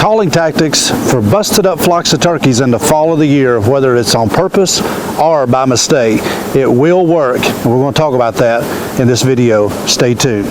Calling tactics for busted up flocks of turkeys in the fall of the year, whether it's on purpose or by mistake. It will work, and we're going to talk about that in this video. Stay tuned.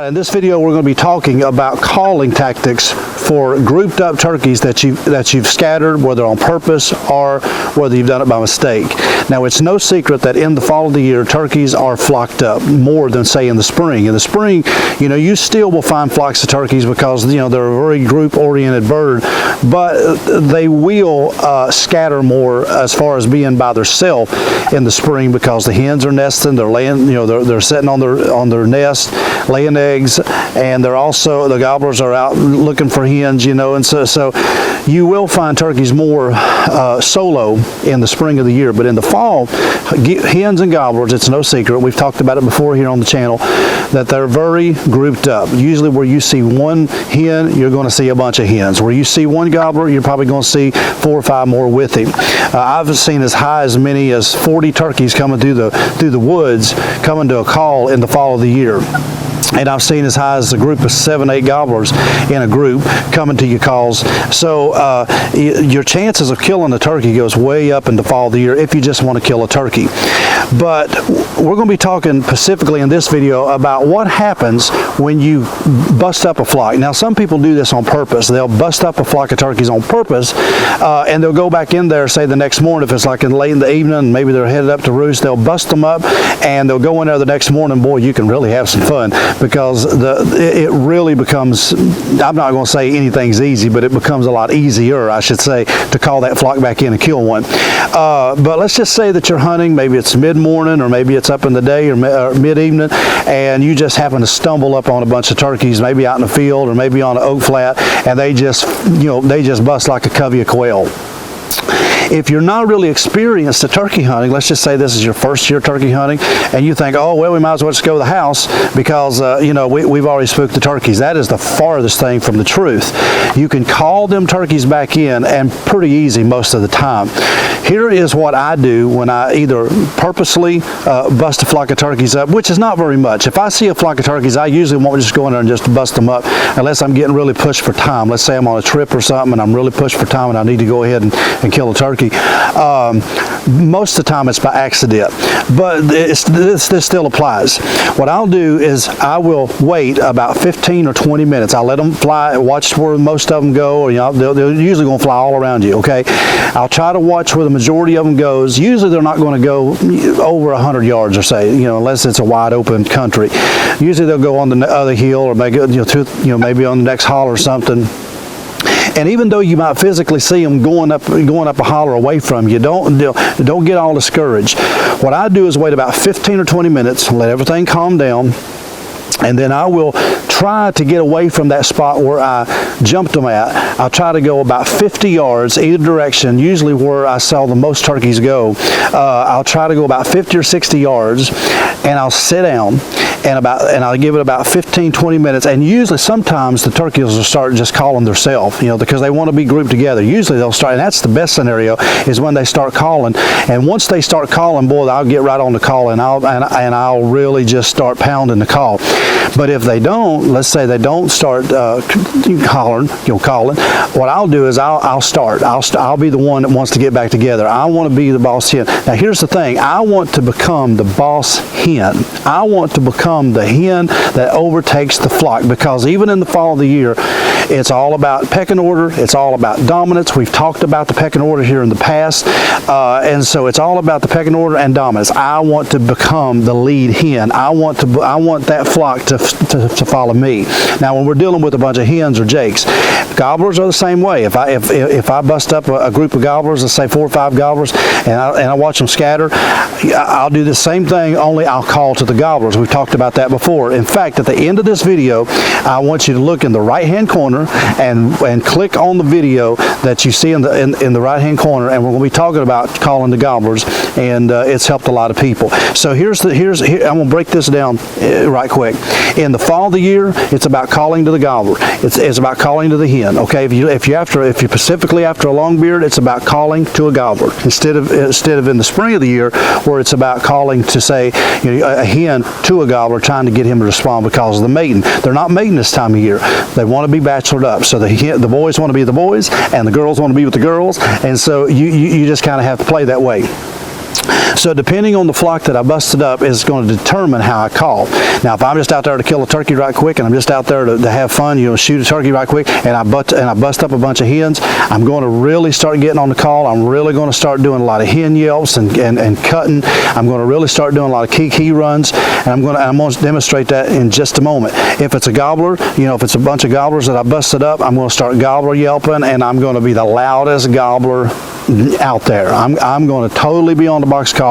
In this video, we're going to be talking about calling tactics for grouped up turkeys that you've scattered, whether on purpose or whether you've done it by mistake. Now, it's no secret that in the fall of the year, turkeys are flocked up more than, say, in the spring. In the spring, you still will find flocks of turkeys because they're a very group-oriented bird, but they will scatter more as far as being by themselves in the spring because the hens are nesting, they're laying, they're sitting on their nest, laying eggs, and they're also, the gobblers are out looking for hens, and so you will find turkeys more solo in the spring of the year. But in the fall, hens and gobblers, it's no secret, we've talked about it before here on the channel, that they're very grouped up. Usually where you see one hen, you're going to see a bunch of hens. Where you see one gobbler, you're probably going to see 4 or 5 more with him. I've seen as high as many as 40 turkeys coming through the woods, coming to a call in the fall of the year. And I've seen as high as a group of 7, 8 gobblers in a group coming to your calls. So your chances of killing a turkey goes way up in the fall of the year if you just want to kill a turkey. But we're going to be talking specifically in this video about what happens when you bust up a flock. Now, some people do this on purpose. They'll bust up a flock of turkeys on purpose, and they'll go back in there, say the next morning, if it's like late in the evening, and maybe they're headed up to roost, they'll bust them up, and they'll go in there the next morning. Boy, you can really have some fun, because it really becomes, I'm not going to say anything's easy, but it becomes a lot easier, I should say, to call that flock back in and kill one. But let's just say that you're hunting, maybe it's mid-morning, or maybe it's up in the day, or mid-evening, and you just happen to stumble up on a bunch of turkeys, maybe out in the field, or maybe on an oak flat, and they just bust like a covey of quail. If you're not really experienced at turkey hunting, let's just say this is your first year turkey hunting, and you think, oh, well, we might as well just go to the house because, we've already spooked the turkeys. That is the farthest thing from the truth. You can call them turkeys back in, and pretty easy most of the time. Here is what I do when I either purposely bust a flock of turkeys up, which is not very much. If I see a flock of turkeys, I usually won't just go in there and just bust them up unless I'm getting really pushed for time. Let's say I'm on a trip or something and I'm really pushed for time and I need to go ahead and kill a turkey. Most of the time it's by accident, but this still applies. What I'll do is I will wait about 15 or 20 minutes. I'll let them fly, watch where most of them go, or they're usually going to fly all around you, okay? I'll try to watch where the majority of them goes. Usually they're not going to go over 100 yards or say, unless it's a wide open country. Usually they'll go on the other hill, or maybe maybe on the next holler or something. And even though you might physically see them going up a holler away from you, don't get all discouraged. What I do is wait about 15 or 20 minutes, let everything calm down, and then I will try to get away from that spot where I jumped them at. I'll try to go about 50 yards either direction, usually where I saw the most turkeys go. I'll try to go about 50 or 60 yards, and I'll sit down, and I'll give it about 15-20 minutes, and usually sometimes the turkeys will start just calling themselves, because they want to be grouped together. Usually they'll start, and that's the best scenario, is when they start calling. And once they start calling, boy, I'll get right on the call, and I'll really just start pounding the call. But if they don't, let's say they don't start calling, what I'll do is I'll be the one that wants to get back together. I want to be the boss hen. Now here's the thing, I want to become the boss hen. I want to become the hen that overtakes the flock, because even in the fall of the year, it's all about pecking order, it's all about dominance. We've talked about the pecking order here in the past, and so it's all about the pecking order and dominance. I want to become the lead hen. I want that flock to follow calling me. Now, when we're dealing with a bunch of hens or jakes, gobblers are the same way. If I bust up a group of gobblers, let's say 4 or 5 gobblers, and I watch them scatter, I'll do the same thing, only I'll call to the gobblers. We've talked about that before. In fact, at the end of this video, I want you to look in the right-hand corner and click on the video that you see in the right-hand corner, and we're going to be talking about calling the gobblers, and it's helped a lot of people. So here, I'm going to break this down right quick. In the fall of the year, it's about calling to the gobbler. It's about calling to the hen. Okay, if you're specifically after a longbeard, it's about calling to a gobbler instead of in the spring of the year, where it's about calling to say, a hen to a gobbler, trying to get him to respond because of the mating. They're not mating this time of year. They want to be bachelored up. So the boys want to be the boys, and the girls want to be with the girls, and so you just kind of have to play that way. So depending on the flock that I busted up is going to determine how I call. Now, if I'm just out there to kill a turkey right quick, and I'm just out there to have fun, shoot a turkey right quick, and I bust up a bunch of hens, I'm going to really start getting on the call. I'm really going to start doing a lot of hen yelps and cutting. I'm going to really start doing a lot of key runs, and I'm going to demonstrate that in just a moment. If it's a gobbler, if it's a bunch of gobblers that I busted up, I'm going to start gobbler yelping, and I'm going to be the loudest gobbler out there. I'm going to totally be on the box call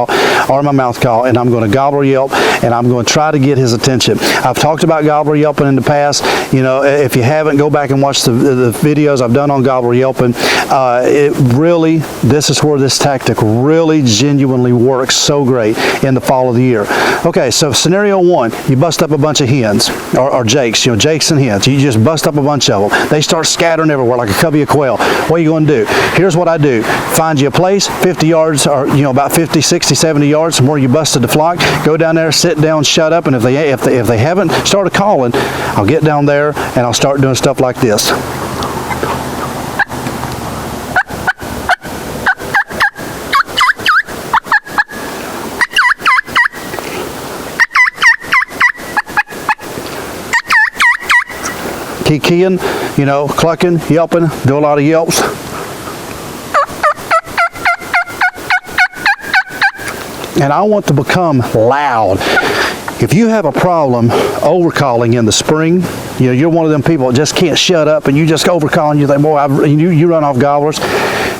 or my mouth call, and I'm going to gobbler yelp, and I'm going to try to get his attention. I've talked about gobbler yelping in the past. If you haven't, go back and watch the videos I've done on gobbler yelping. This is where this tactic really genuinely works so great in the fall of the year. Okay, so scenario 1, you bust up a bunch of hens or jakes, jakes and hens. You just bust up a bunch of them. They start scattering everywhere like a covey of quail. What are you going to do? Here's what I do. Find you a place 50 yards or about 50, 60, 70 yards from where you busted the flock. Go down there, sit down, shut up, and if they haven't started calling, I'll get down there and I'll start doing stuff like this. Keying, clucking, yelping, do a lot of yelps. And I want to become loud. If you have a problem overcalling in the spring, you're one of them people that just can't shut up, and you just overcall, and you think, boy, you run off gobblers.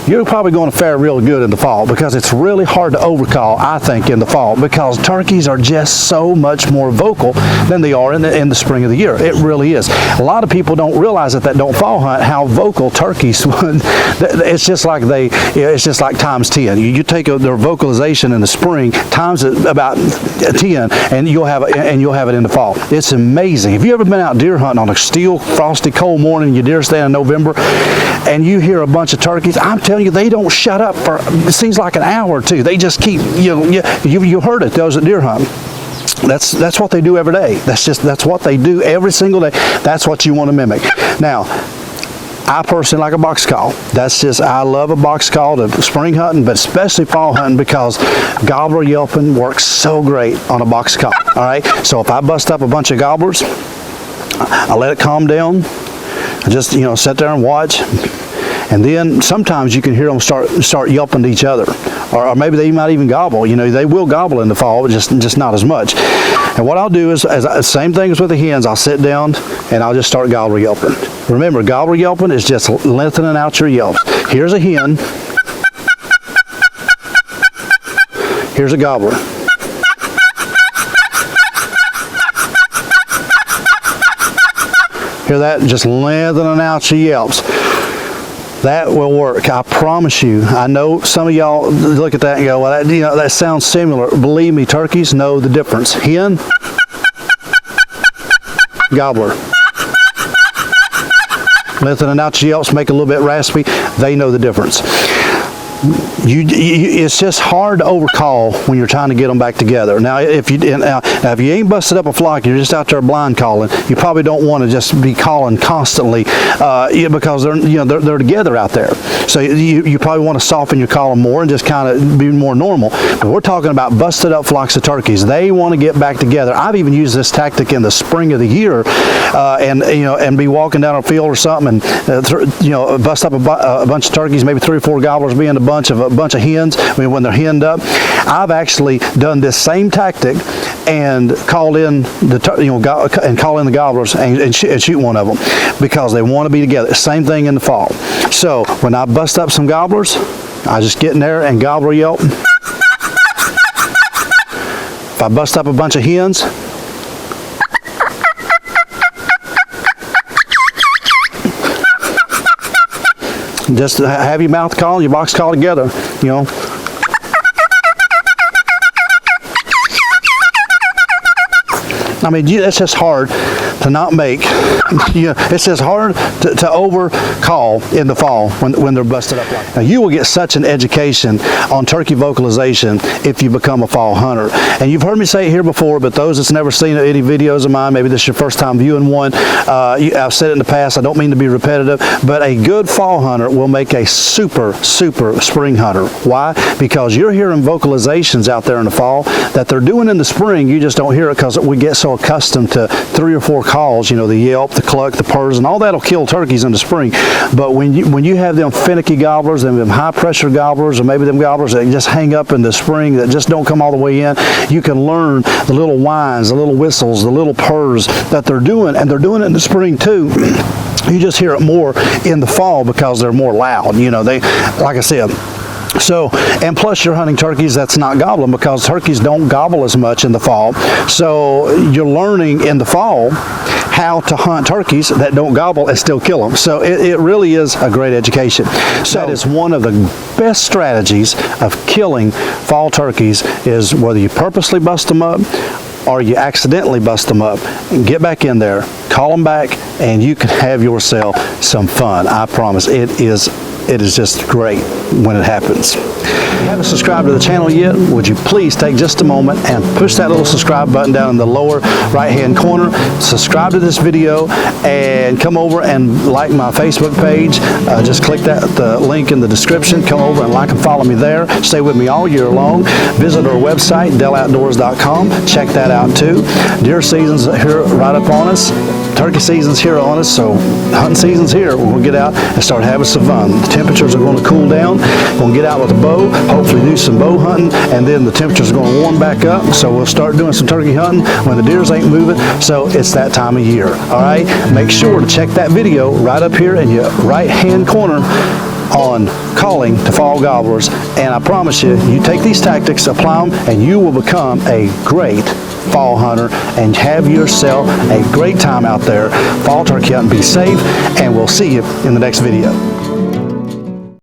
You're probably going to fare real good in the fall, because it's really hard to overcall, I think, in the fall, because turkeys are just so much more vocal than they are in the spring of the year. It really is. A lot of people don't realize that don't fall hunt how vocal turkeys would. It's just like times 10. You take their vocalization in the spring, times it about 10, and you'll have it in the fall. It's amazing. Have you ever been out deer hunting on a still frosty cold morning in your deer stand in November, and you hear a bunch of turkeys? I'm telling you, they don't shut up for, it seems like an hour or two. They just keep, you heard it, those that deer hunt. That's what they do every day. That's what they do every single day. That's what you want to mimic. Now, I personally like a box call. I love a box call to spring hunting, but especially fall hunting, because gobbler yelping works so great on a box call. All right, so if I bust up a bunch of gobblers, I let it calm down. I just sit there and watch. And then sometimes you can hear them start yelping to each other, or maybe they might even gobble. They will gobble in the fall, but just not as much. And what I'll do is, same thing as with the hens, I'll sit down and I'll just start gobbler yelping. Remember, gobbler yelping is just lengthening out your yelps. Here's a hen. Here's a gobbler. Hear that? Just lengthening out your yelps. That will work. I promise you. I know some of y'all look at that and go, well, that sounds similar. Believe me, turkeys know the difference. Hen, gobbler. Lengthening out your yelps, make it a little bit raspy. They know the difference. It's just hard to overcall when you're trying to get them back together. Now, if you ain't busted up a flock, you're just out there blind calling, you probably don't want to just be calling constantly, because they're together out there. So you probably want to soften your calling more and just kind of be more normal. But we're talking about busted up flocks of turkeys. They want to get back together. I've even used this tactic in the spring of the year, and be walking down a field or something, and bust up a bunch of turkeys, maybe 3 or 4 gobblers being a bunch of hens. When they're henned up, I've actually done this same tactic and call in and call in the gobblers and shoot one of them, because they want to be together. Same thing in the fall. So when I bust up some gobblers, I just get in there and gobbler yelp. If I bust up a bunch of hens, just have your mouth call and your box call together, you know. I mean, it's just hard to not make, it's just hard to over call in the fall when they're busted up like that. Now, you will get such an education on turkey vocalization if you become a fall hunter. And you've heard me say it here before, but those that's never seen any videos of mine, maybe this is your first time viewing one, I've said it in the past, I don't mean to be repetitive, but a good fall hunter will make a super spring hunter. Why? Because you're hearing vocalizations out there in the fall that they're doing in the spring. You just don't hear it because we get so accustomed to 3 or 4 calls, you know, the yelp, the cluck, the purrs, and all that'll kill turkeys in the spring. But when you have them finicky gobblers and them high pressure gobblers, or maybe them gobblers that just hang up in the spring that just don't come all the way in, you can learn the little whines, the little whistles, the little purrs that they're doing, and they're doing it in the spring too. You just hear it more in the fall because they're more loud, you know, like I said. So, and plus you're hunting turkeys that's not gobbling, because turkeys don't gobble as much in the fall. So you're learning in the fall how to hunt turkeys that don't gobble and still kill them. So it really is a great education. So that is one of the best strategies of killing fall turkeys, is whether you purposely bust them up or you accidentally bust them up, get back in there, call them back, and you can have yourself some fun. I promise. It is just great when it happens. If you haven't subscribed to the channel yet, would you please take just a moment and push that little subscribe button down in the lower right hand corner. Subscribe to this video and come over and like my Facebook page. Just click the link in the description. Come over and like and follow me there. Stay with me all year long. Visit our website, DellOutdoors.com. Check that out too. Deer season's here right up on us. Turkey season's here on us, so hunting season's here. We're going to get out and start having some fun. The temperatures are going to cool down. We're going to get out with a bow, hopefully do some bow hunting, and then the temperatures are going to warm back up, so we'll start doing some turkey hunting when the deers ain't moving. So it's that time of year. All right, make sure to check that video right up here in your right hand corner on calling to fall gobblers, and I promise you, you take these tactics, apply them, and you will become a great fall hunter and have yourself a great time out there fall turkey hunting. Be safe, and we'll see you in the next video.